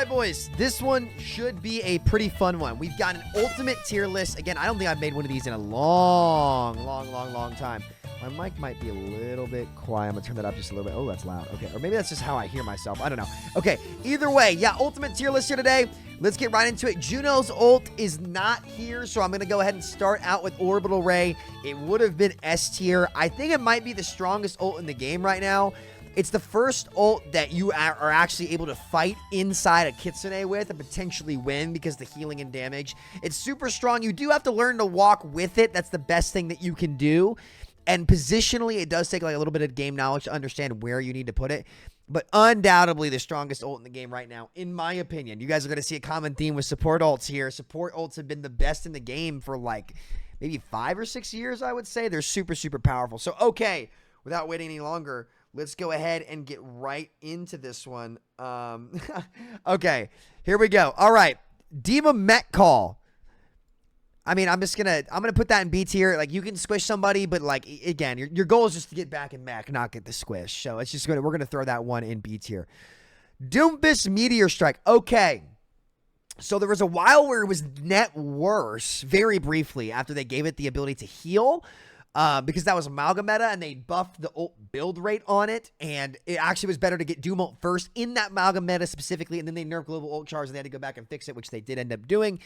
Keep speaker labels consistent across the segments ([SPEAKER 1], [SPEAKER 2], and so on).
[SPEAKER 1] right, boys, this one should be a pretty fun one. We've got an ultimate tier list. Again, I don't think I've made one of these in a long time. My mic might be a little bit quiet. I'm going to turn that up just a little bit. Oh, that's loud. Okay, or maybe that's just how I hear myself. I don't know. Okay, either way, yeah, ultimate tier list here today. Let's get right into it. Juno's ult is not here, so I'm going to go ahead and start out with Orbital Ray. It would have been S tier. I think it might be the strongest ult in the game right now. It's the first ult that you are actually able to fight inside a Kitsune with and potentially win because the healing and damage. It's super strong. You do have to learn to walk with it. That's the best thing that you can do. And positionally, it does take like a little bit of game knowledge to understand where you need to put it. But undoubtedly the strongest ult in the game right now, in my opinion. You guys are going to see a common theme with support ults here. Support ults have been the best in the game for like maybe 5 or 6 years, I would say. They're super, super powerful. So, okay, without waiting any longer, let's go ahead and get right into this one. Okay, here we go. All right, Diva Met Call. I mean, I'm gonna put that in B tier. Like, you can squish somebody, but like, again, your goal is just to get back in mech, not get the squish. So it's just we're gonna throw that one in B tier. Doombus Meteor Strike. Okay, so there was a while where it was net worse, very briefly, after they gave it the ability to heal. Because that was Amalgam meta, and they buffed the ult build rate on it, and it actually was better to get Doom ult first in that Amalgam meta specifically, and then they nerfed global ult charge, and they had to go back and fix it, which they did end up doing.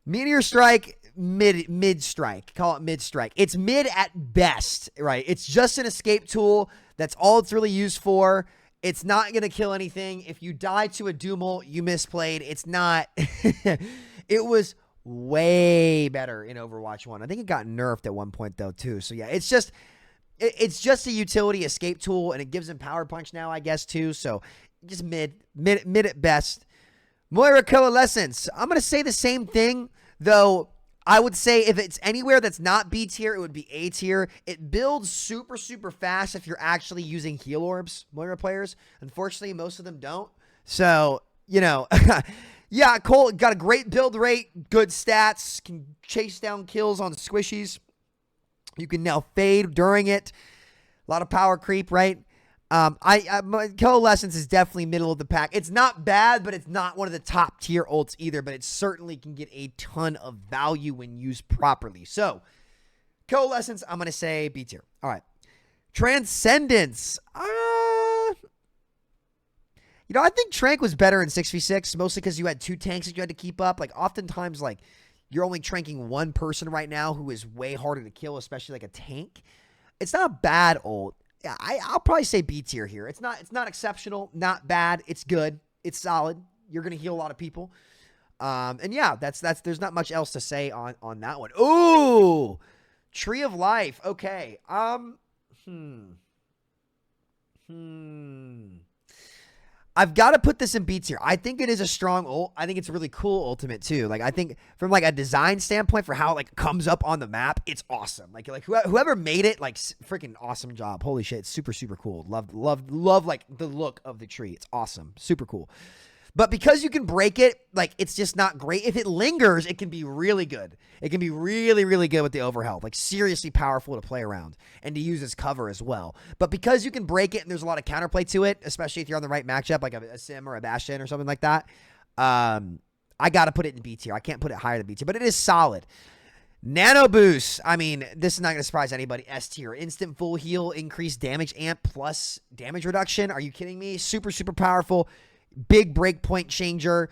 [SPEAKER 1] Meteor Strike, mid strike. Call it mid strike. It's mid at best, right? It's just an escape tool. That's all it's really used for. It's not going to kill anything. If you die to a Doom ult, you misplayed. It's not. It was way better in Overwatch 1. I think it got nerfed at one point, though, too. So, yeah, it's just a utility escape tool, and it gives him Power Punch now, I guess, too. So, just mid at best. Moira Coalescence. I'm going to say the same thing, though. I would say if it's anywhere that's not B tier, it would be A tier. It builds super, super fast if you're actually using heal orbs, Moira players. Unfortunately, most of them don't. So, you know, yeah, Cole got a great build rate, good stats, can chase down kills on squishies. You can now fade during it. A lot of power creep, right? Coalescence is definitely middle of the pack. It's not bad, but it's not one of the top tier ults either, but it certainly can get a ton of value when used properly. So, Coalescence, I'm going to say B tier. All right. Transcendence. I think Trank was better in 6v6, mostly because you had 2 tanks that you had to keep up. Like, oftentimes, like, you're only tranking one person right now who is way harder to kill, especially like a tank. It's not a bad ult. Yeah, I'll probably say B tier here. It's not exceptional, not bad. It's good. It's solid. You're gonna heal a lot of people. And yeah, that's there's not much else to say on that one. Ooh, Tree of Life. Okay. I've got to put this in B tier. I think it is a strong ult. I think it's a really cool ultimate too. Like, I think from like a design standpoint for how it like comes up on the map, it's awesome. Like whoever made it, like, freaking awesome job. Holy shit, it's super, super cool. Love like the look of the tree. It's awesome. Super cool. But because you can break it, like, it's just not great. If it lingers, it can be really good. It can be really, really good with the overhealth. Like, seriously powerful to play around and to use as cover as well. But because you can break it and there's a lot of counterplay to it, especially if you're on the right matchup, like a Sim or a Bastion or something like that, I got to put it in B tier. I can't put it higher than B tier, but it is solid. Nano Boost. I mean, this is not going to surprise anybody. S tier. Instant full heal, increased damage amp plus damage reduction. Are you kidding me? Super, super powerful. Big breakpoint changer.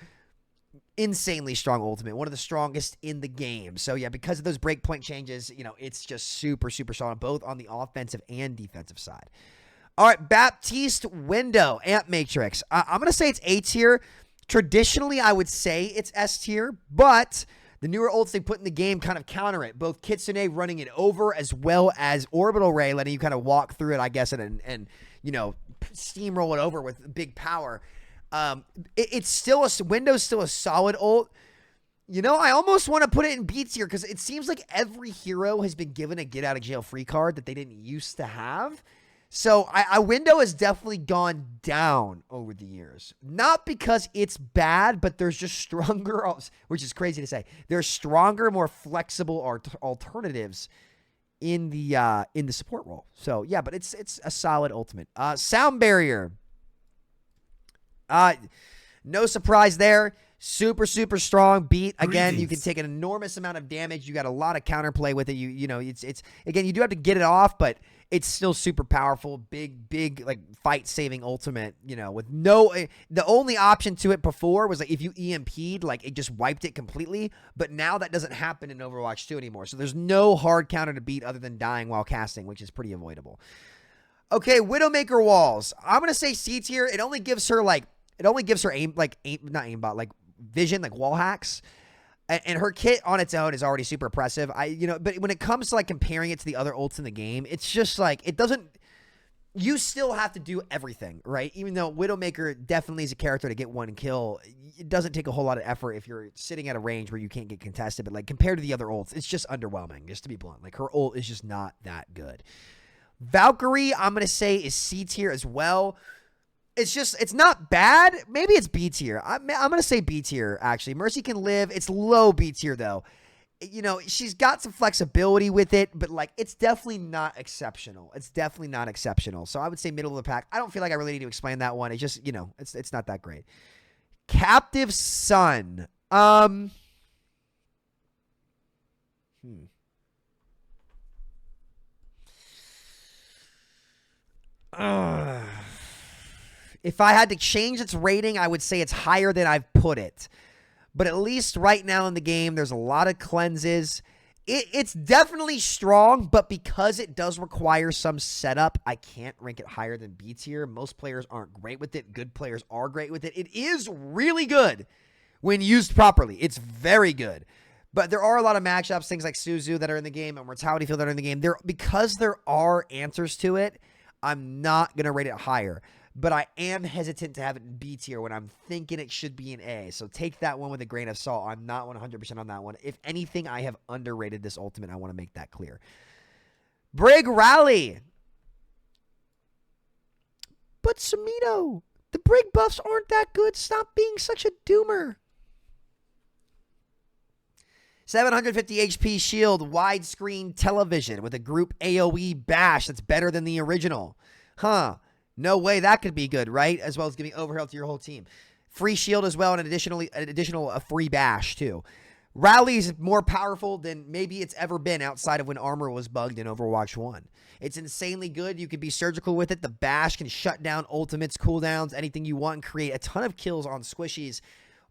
[SPEAKER 1] Insanely strong ultimate. One of the strongest in the game. So, yeah, because of those breakpoint changes, you know, it's just super, super strong, both on the offensive and defensive side. All right, Baptiste Window, Amp Matrix. I'm going to say it's A tier. Traditionally, I would say it's S tier, but the newer ults they put in the game kind of counter it. Both Kitsune running it over as well as Orbital Ray letting you kind of walk through it, I guess, and you know, steamroll it over with big power. It's still Window's still a solid ult. You know, I almost want to put it in B tier because it seems like every hero has been given a get out of jail free card that they didn't used to have. So Window has definitely gone down over the years. Not because it's bad, but there's just stronger, which is crazy to say. There's stronger, more flexible alternatives in the support role. So yeah, but it's a solid ultimate. Sound Barrier. No surprise there. Super, super strong beat. Again, you can
[SPEAKER 2] Greetings.
[SPEAKER 1] take an enormous amount of damage. You got a lot of counterplay with it. You know, it's again, you do have to get it off, but it's still super powerful. Big like fight-saving ultimate, you know, with no the only option to it before was like if you EMP'd, like it just wiped it completely, but now that doesn't happen in Overwatch 2 anymore. So there's no hard counter to beat other than dying while casting, which is pretty avoidable. Okay, Widowmaker walls. I'm going to say C tier. It only gives her aim, not aimbot, like vision, like wall hacks. And her kit on its own is already super impressive. But when it comes to like comparing it to the other ults in the game, it's just like it doesn't. You still have to do everything, right? Even though Widowmaker definitely is a character to get one kill, it doesn't take a whole lot of effort if you're sitting at a range where you can't get contested. But like compared to the other ults, it's just underwhelming. Just to be blunt, like her ult is just not that good. Valkyrie, I'm gonna say is C tier as well. It's not bad. Maybe it's B tier. I'm going to say B tier, actually. Mercy can live. It's low B tier, though. You know, she's got some flexibility with it, but, like, it's definitely not exceptional. It's definitely not exceptional. So I would say middle of the pack. I don't feel like I really need to explain that one. It's just, you know, it's not that great. Captive Sun. If I had to change its rating, I would say it's higher than I've put it. But at least right now in the game, there's a lot of cleanses. It's definitely strong, but because it does require some setup, I can't rank it higher than B tier. Most players aren't great with it. Good players are great with it. It is really good when used properly. It's very good. But there are a lot of matchups, things like Suzu that are in the game and Mortality Field that are in the game. Because there are answers to it, I'm not going to rate it higher. But I am hesitant to have it in B tier when I'm thinking it should be in A. So take that one with a grain of salt. I'm not 100% on that one. If anything, I have underrated this ultimate. I want to make that clear. Brig Rally. But Samito, the Brig buffs aren't that good. Stop being such a doomer. 750 HP shield, widescreen television with a group AoE bash that's better than the original. Huh. No way that could be good, right? As well as giving overhealth to your whole team. Free shield as well, and an additional free bash, too. Rally's more powerful than maybe it's ever been outside of when armor was bugged in Overwatch 1. It's insanely good. You can be surgical with it. The bash can shut down ultimates, cooldowns, anything you want, and create a ton of kills on squishies.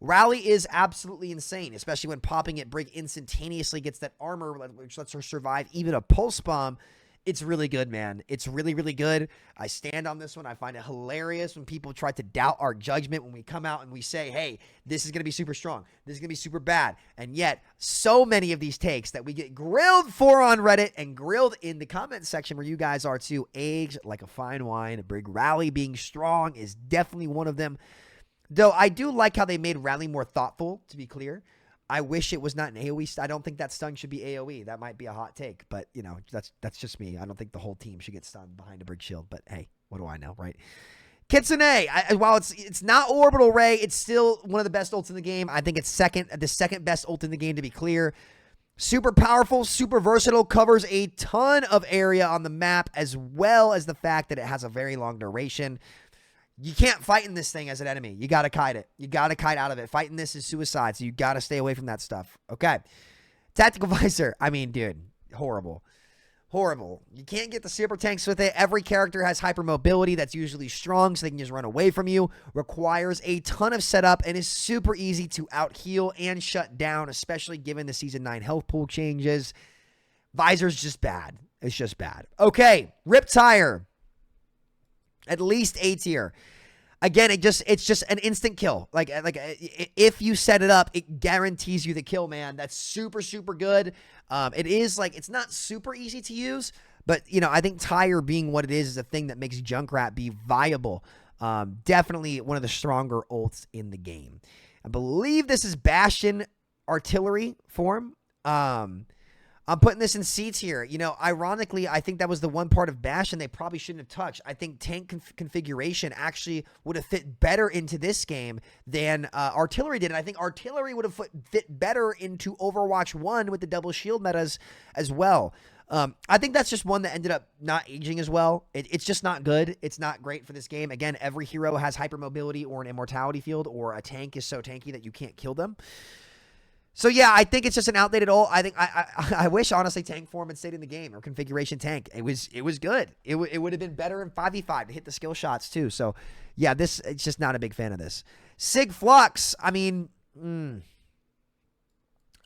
[SPEAKER 1] Rally is absolutely insane, especially when popping it. Brig instantaneously gets that armor, which lets her survive even a pulse bomb. It's really good, man. It's really, really good. I stand on this one. I find it hilarious when people try to doubt our judgment when we come out and we say, hey, this is going to be super strong. This is going to be super bad. And yet, so many of these takes that we get grilled for on Reddit and grilled in the comment section where you guys are too, aged like a fine wine. A Brig Rally being strong is definitely one of them. Though I do like how they made Rally more thoughtful, to be clear. I wish it was not an AoE. I don't think that stun should be AoE. That might be a hot take, but, you know, that's just me. I don't think the whole team should get stunned behind a Brig shield, but hey, what do I know, right? Kitsune, while it's not Orbital Ray, it's still one of the best ults in the game. I think it's the second best ult in the game, to be clear. Super powerful, super versatile, covers a ton of area on the map, as well as the fact that it has a very long duration. You can't fight in this thing as an enemy. You got to kite it. You got to kite out of it. Fighting this is suicide, so you got to stay away from that stuff. Okay. Tactical Visor. I mean, dude, horrible. Horrible. You can't get the super tanks with it. Every character has hypermobility that's usually strong, so they can just run away from you. Requires a ton of setup and is super easy to out-heal and shut down, especially given the Season 9 health pool changes. Visor's just bad. It's just bad. Okay. Riptire. At least A tier. Again, it's just an instant kill. Like if you set it up, it guarantees you the kill, man. That's super, super good. It is like, it's not super easy to use, but, you know, I think Tire being what it is a thing that makes Junkrat be viable. Definitely one of the stronger ults in the game. I believe this is Bastion artillery form. I'm putting this in C tier. You know, ironically, I think that was the one part of Bastion they probably shouldn't have touched. I think tank configuration actually would have fit better into this game than Artillery did. And I think Artillery would have fit better into Overwatch 1 with the double shield metas as well. I think that's just one that ended up not aging as well. It's just not good. It's not great for this game. Again, every hero has hypermobility or an immortality field, or a tank is so tanky that you can't kill them. So yeah, I think it's just an outdated ult. I think I wish honestly tank form had stayed in the game, or configuration tank. It was good. It would have been better in 5v5 to hit the skill shots too. So yeah, it's just not a big fan of this. Sig Flux. I mean,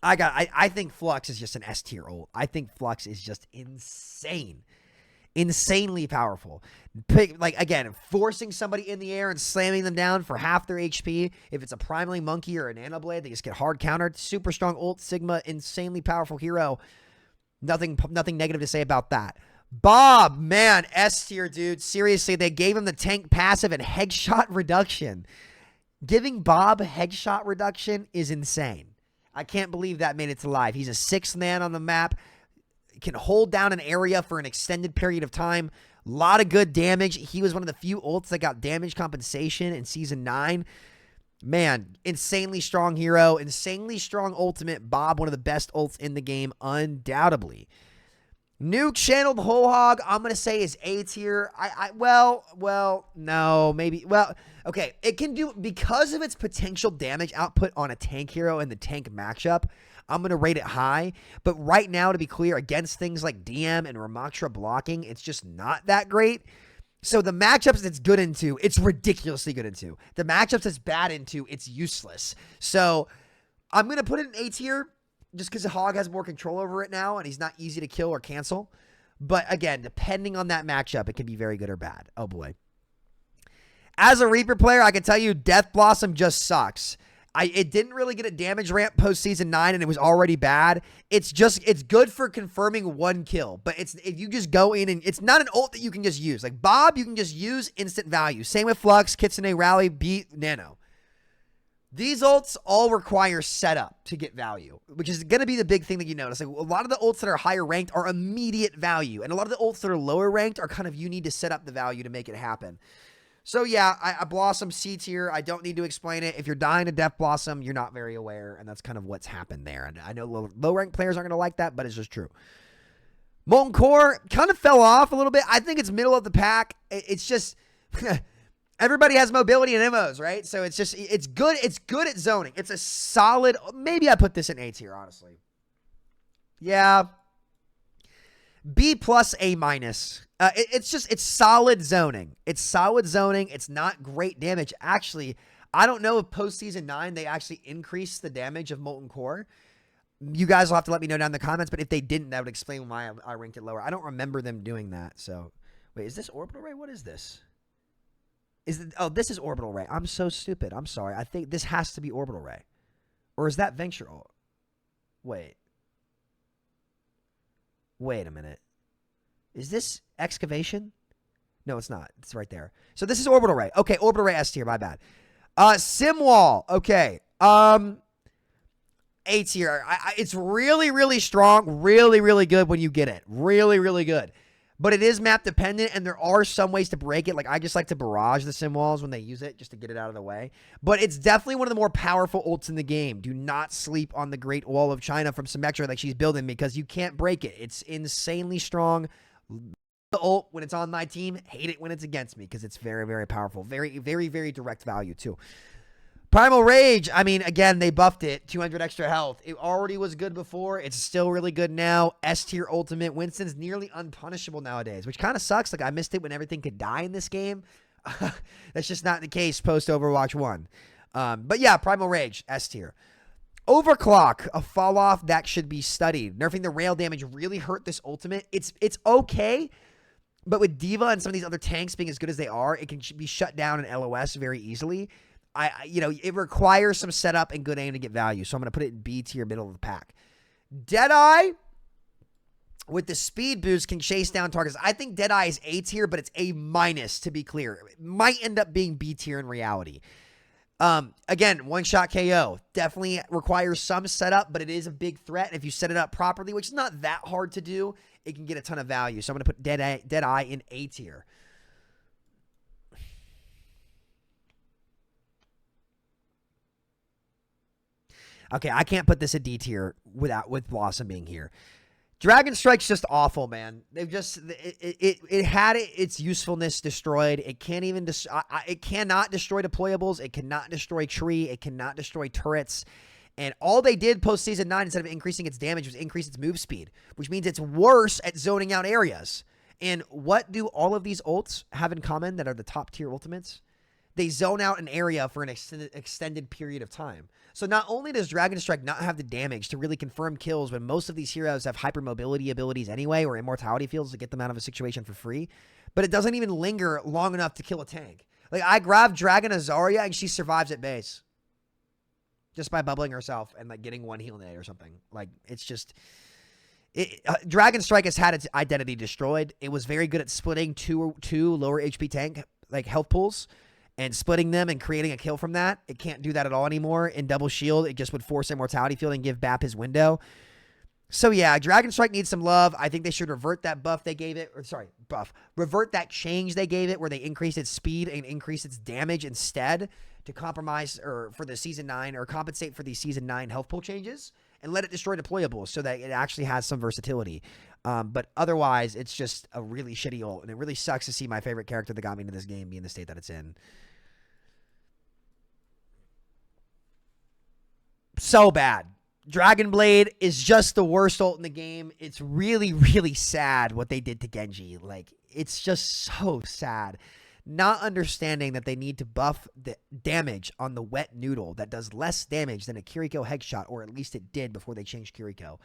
[SPEAKER 1] I think Flux is just an S tier ult. I think Flux is just insane. Insanely powerful. Like, again, forcing somebody in the air and slamming them down for half their HP. If it's a Primaling Monkey or a Nano Blade, they just get hard countered. Super strong ult. Sigma, insanely powerful hero. Nothing negative to say about that. Bob, man, S tier, dude. Seriously, they gave him the tank passive and headshot reduction. Giving Bob headshot reduction is insane. I can't believe that made it to live. He's a 6th man on the map. Can hold down an area for an extended period of time. A lot of good damage. He was one of the few ults that got damage compensation in Season 9. Man, insanely strong hero. Insanely strong ultimate. Bob, one of the best ults in the game, undoubtedly. Nuke Channeled Whole Hog, I'm going to say is A tier. Well, no, maybe. Well, okay. It can do, because of its potential damage output on a tank hero in the tank matchup, I'm going to rate it high. But right now, to be clear, against things like DM and Ramaktra blocking, it's just not that great. So the matchups it's good into, it's ridiculously good into. The matchups it's bad into, it's useless. So I'm going to put it in A tier just because the Hog has more control over it now and he's not easy to kill or cancel. But again, depending on that matchup, it can be very good or bad. Oh boy. As a Reaper player, I can tell you Death Blossom just sucks. It didn't really get a damage ramp post Season 9 and it was already bad. It's good for confirming 1 kill. But if you just go in and it's not an ult that you can just use. Like Bob, you can just use instant value. Same with Flux, Kitsune, Rally, Beat, Nano. These ults all require setup to get value, which is going to be the big thing that you notice. Like a lot of the ults that are higher ranked are immediate value. And a lot of the ults that are lower ranked are kind of you need to set up the value to make it happen. So yeah, I Blossom C tier. I don't need to explain it. If you're dying to Death Blossom, you're not very aware, and that's kind of what's happened there. And I know low ranked players aren't going to like that, but it's just true. Molten Core kind of fell off a little bit. I think it's middle of the pack. It's just everybody has mobility and MOs, right? So it's good. It's good at zoning. It's a solid. Maybe I put this in A tier, honestly. Yeah. B plus A minus. It's solid zoning. It's solid zoning. It's not great damage. Actually, I don't know if post Season 9 they actually increased the damage of Molten Core. You guys will have to let me know down in the comments, but if they didn't, that would explain why I ranked it lower. I don't remember them doing that. So, wait, is this Orbital Ray? What is this? This is Orbital Ray. I'm so stupid. I'm sorry. I think this has to be Orbital Ray. Or is that Venture Ult? Wait a minute. Is this Excavation? No, it's not. It's right there. So this is Orbital Ray. Okay, Orbital Ray S tier. My bad. Simwall. Okay. A tier. It's really, really strong. Really, really good when you get it. Really, really good. But it is map dependent, and there are some ways to break it. Like, I just like to barrage the sim walls when they use it, just to get it out of the way. But it's definitely one of the more powerful ults in the game. Do not sleep on the Great Wall of China from Symmetra like she's building, because you can't break it. It's insanely strong. The ult when it's on my team, hate it when it's against me, because it's very, very powerful. Very, very, very direct value, too. Primal Rage, I mean, again, they buffed it. 200 extra health. It already was good before. It's still really good now. S tier ultimate. Winston's nearly unpunishable nowadays, which kind of sucks. Like, I missed it when everything could die in this game. That's just not the case post Overwatch 1. But yeah, Primal Rage, S tier. Overclock, a fall off that should be studied. Nerfing the rail damage really hurt this ultimate. It's okay, but with D.Va and some of these other tanks being as good as they are, it can be shut down in LOS very easily. It requires some setup and good aim to get value. So I'm going to put it in B tier, middle of the pack. Deadeye, with the speed boost, can chase down targets. I think Deadeye is A tier, but it's A minus, to be clear. It might end up being B tier in reality. Again, one-shot KO. Definitely requires some setup, but it is a big threat. And if you set it up properly, which is not that hard to do, it can get a ton of value. So I'm going to put Deadeye in A tier. Okay, I can't put this at D tier with Blossom being here. Dragon Strike's just awful, man. They've just it had its usefulness destroyed. It can't even it cannot destroy deployables. It cannot destroy tree. It cannot destroy turrets. And all they did post season 9 instead of increasing its damage was increase its move speed, which means it's worse at zoning out areas. And what do all of these ults have in common that are the top tier ultimates? They zone out an area for an extended period of time. So not only does Dragon Strike not have the damage to really confirm kills when most of these heroes have hypermobility abilities anyway, or immortality fields to get them out of a situation for free, but it doesn't even linger long enough to kill a tank. Like, I grabbed Dragon Azaria and she survives at base. Just by bubbling herself and like getting one heal in it or something. Like, it's just... Dragon Strike has had its identity destroyed. It was very good at splitting two lower HP tank like health pools and splitting them and creating a kill from that. It can't do that at all anymore. In double shield, it just would force immortality field and give Bap his window. So yeah, Dragon Strike needs some love. I think they should revert that buff they gave it. Or sorry, revert that change they gave it where they increased its speed and increased its damage instead to compromise or for the season 9 or compensate for the season 9 health pool changes. And let it destroy deployables so that it actually has some versatility. But otherwise, it's just a really shitty ult. And it really sucks to see my favorite character that got me into this game be in the state that it's in. So bad. Dragon Blade is just the worst ult in the game. It's really, really sad what they did to Genji. Like, it's just so sad. Not understanding that they need to buff the damage on the wet noodle that does less damage than a Kiriko headshot, or at least it did before they changed Kiriko,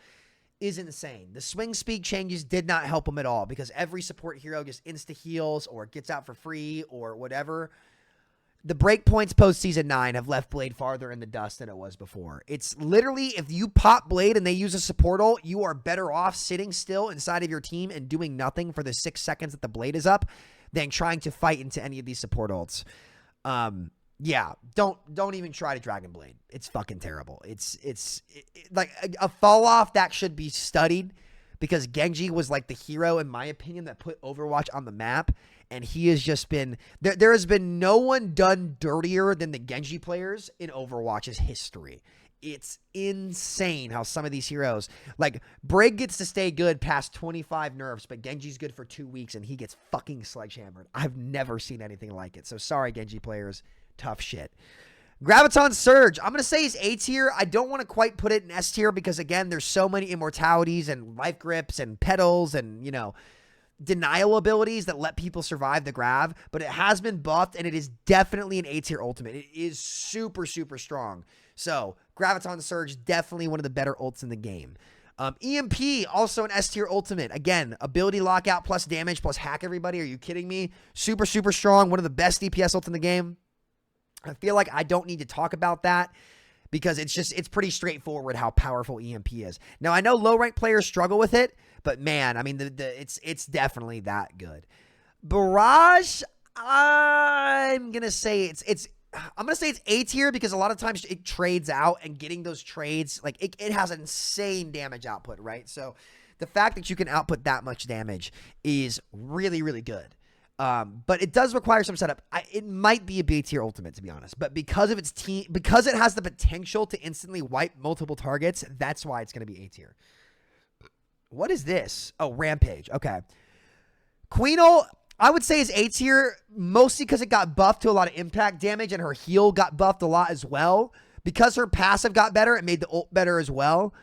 [SPEAKER 1] is insane. The swing speed changes did not help them at all because every support hero just insta-heals or gets out for free or whatever. The breakpoints post season 9 have left Blade farther in the dust than it was before. It's literally, if you pop Blade and they use a support ult, you are better off sitting still inside of your team and doing nothing for the 6 seconds that the Blade is up than trying to fight into any of these support ults. Yeah, don't even try to Dragon Blade. It's fucking terrible. It's like a fall off that should be studied because Genji was like the hero, in my opinion, that put Overwatch on the map. And he has just been, there has been no one done dirtier than the Genji players in Overwatch's history. It's insane how some of these heroes, like Brig gets to stay good past 25 nerfs, but Genji's good for 2 weeks and he gets fucking sledgehammered. I've never seen anything like it. So sorry, Genji players. Tough shit. Graviton Surge. I'm going to say he's A tier. I don't want to quite put it in S tier because, again, there's so many immortalities and life grips and petals and, you know, denial abilities that let people survive the grav, but it has been buffed and it is definitely an A tier ultimate. It is super, super strong. So Graviton Surge, definitely one of the better ults in the game. EMP, also an S tier ultimate. Again, ability lockout plus damage plus hack everybody. Are you kidding me? Super, super strong. One of the best DPS ults in the game. I feel like I don't need to talk about that because it's pretty straightforward how powerful EMP is. Now, I know low rank players struggle with it, but man, I mean, it's definitely that good. Barrage, I'm gonna say it's A tier because a lot of times it trades out, and getting those trades, like it has insane damage output, right? So the fact that you can output that much damage is really, really good. But it does require some setup. It might be a B tier ultimate, to be honest, but because of its team, because it has the potential to instantly wipe multiple targets, that's why it's going to be A tier. What is this? Oh, Rampage. Okay. Queenal, I would say is A tier, mostly because it got buffed to a lot of impact damage and her heal got buffed a lot as well. Because her passive got better, it made the ult better as well.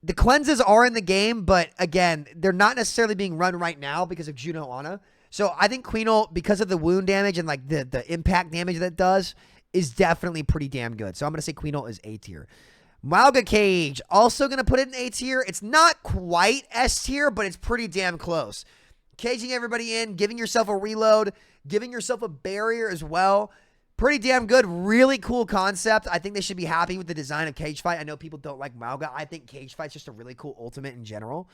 [SPEAKER 1] The cleanses are in the game, but again, they're not necessarily being run right now because of Juno Ana. So I think Queenal, because of the wound damage and like the impact damage that it does, is definitely pretty damn good. So I'm going to say Queenal is A tier. Mauga Cage, also going to put it in A tier. It's not quite S tier, but it's pretty damn close. Caging everybody in, giving yourself a reload, giving yourself a barrier as well. Pretty damn good. Really cool concept. I think they should be happy with the design of Cage Fight. I know people don't like Mauga. I think Cage Fight's just a really cool ultimate in general.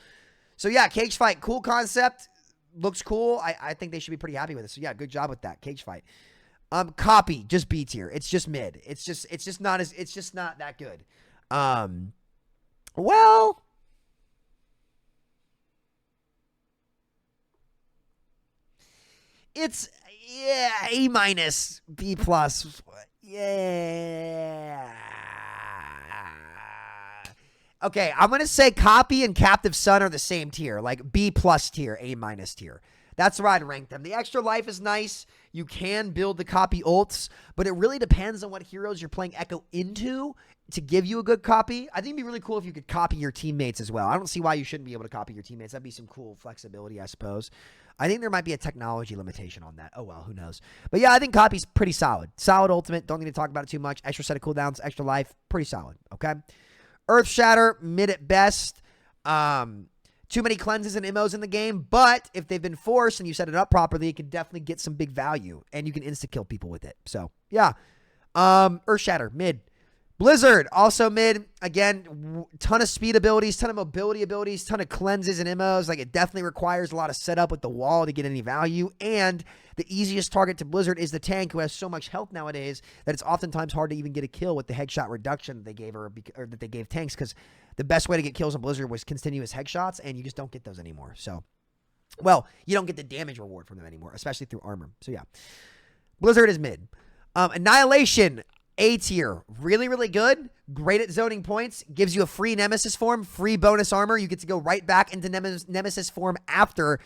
[SPEAKER 1] So yeah, Cage Fight, cool concept. Looks cool. I think they should be pretty happy with it. So yeah, good job with that. Cage Fight. Copy, just B tier. It's just mid. It's just not that good. Well, it's A minus, B plus. Yeah. Okay, I'm going to say Copy and Captive Sun are the same tier, like B+ tier, A- tier. That's where I'd rank them. The extra life is nice. You can build the Copy ults, but it really depends on what heroes you're playing Echo into to give you a good copy. I think it'd be really cool if you could copy your teammates as well. I don't see why you shouldn't be able to copy your teammates. That'd be some cool flexibility, I suppose. I think there might be a technology limitation on that. Oh, well, who knows? But yeah, I think Copy's pretty solid. Solid ultimate. Don't need to talk about it too much. Extra set of cooldowns, extra life. Pretty solid, okay? Earth Shatter, mid at best. Too many cleanses and immos in the game, but if they've been forced and you set it up properly, it can definitely get some big value, and you can insta-kill people with it. So, yeah. Earth Shatter, mid. Blizzard, also mid. Again, ton of speed abilities, ton of mobility abilities, ton of cleanses and immos. Like, it definitely requires a lot of setup with the wall to get any value, and the easiest target to Blizzard is the tank, who has so much health nowadays that it's oftentimes hard to even get a kill with the headshot reduction that they gave her, or that they gave tanks, because the best way to get kills on Blizzard was continuous headshots, and you just don't get those anymore. So, well, you don't get the damage reward from them anymore, especially through armor. So, yeah. Blizzard is mid. Annihilation, A tier. Really, really good. Great at zoning points. Gives you a free Nemesis form, free bonus armor. You get to go right back into Nemesis form after.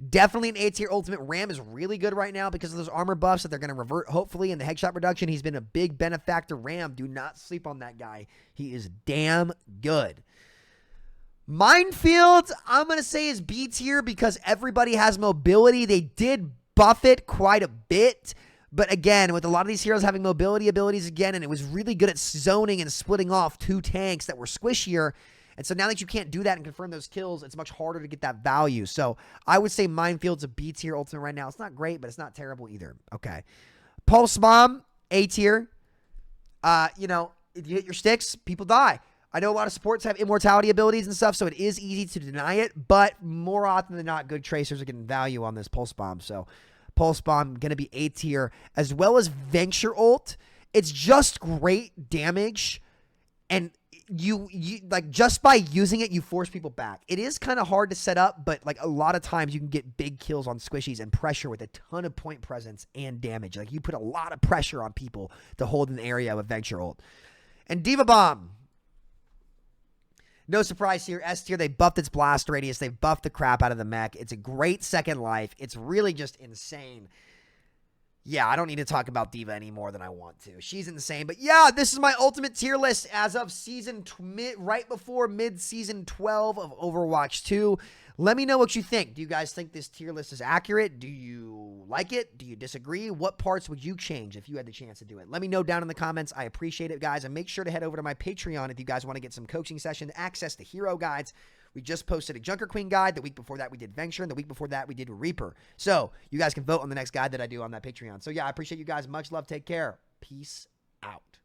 [SPEAKER 1] Definitely an A tier ultimate. Ram is really good right now because of those armor buffs that they're going to revert, hopefully, in the headshot reduction. He's been a big benefactor. Ram, do not sleep on that guy. He is damn good. Minefield, I'm going to say is B tier because everybody has mobility. They did buff it quite a bit. But again, with a lot of these heroes having mobility abilities again, and it was really good at zoning and splitting off two tanks that were squishier. And so now that you can't do that and confirm those kills, it's much harder to get that value. So I would say Minefield's a B tier ultimate right now. It's not great, but it's not terrible either. Okay. Pulse Bomb, A tier. You know, if you hit your sticks, people die. I know a lot of supports have immortality abilities and stuff, so it is easy to deny it. But more often than not, good tracers are getting value on this Pulse Bomb. So Pulse Bomb going to be A tier, as well as Venture ult. It's just great damage, and you like, just by using it, you force people back. It is kind of hard to set up, but like a lot of times you can get big kills on squishies and pressure with a ton of point presence and damage. Like, you put a lot of pressure on people to hold an area with Venture ult. And Diva Bomb, no surprise here, S tier. They buffed its blast radius. They buffed the crap out of the mech. It's a great second life. It's really just insane. Yeah, I don't need to talk about Diva any more than I want to. She's insane. But yeah, this is my ultimate tier list as of right before mid-season 12 of Overwatch 2. Let me know what you think. Do you guys think this tier list is accurate? Do you like it? Do you disagree? What parts would you change if you had the chance to do it? Let me know down in the comments. I appreciate it, guys. And make sure to head over to my Patreon if you guys want to get some coaching session, access to hero guides. We just posted a Junker Queen guide. The week before that, we did Venture. And the week before that, we did Reaper. So you guys can vote on the next guide that I do on that Patreon. So yeah, I appreciate you guys. Much love. Take care. Peace out.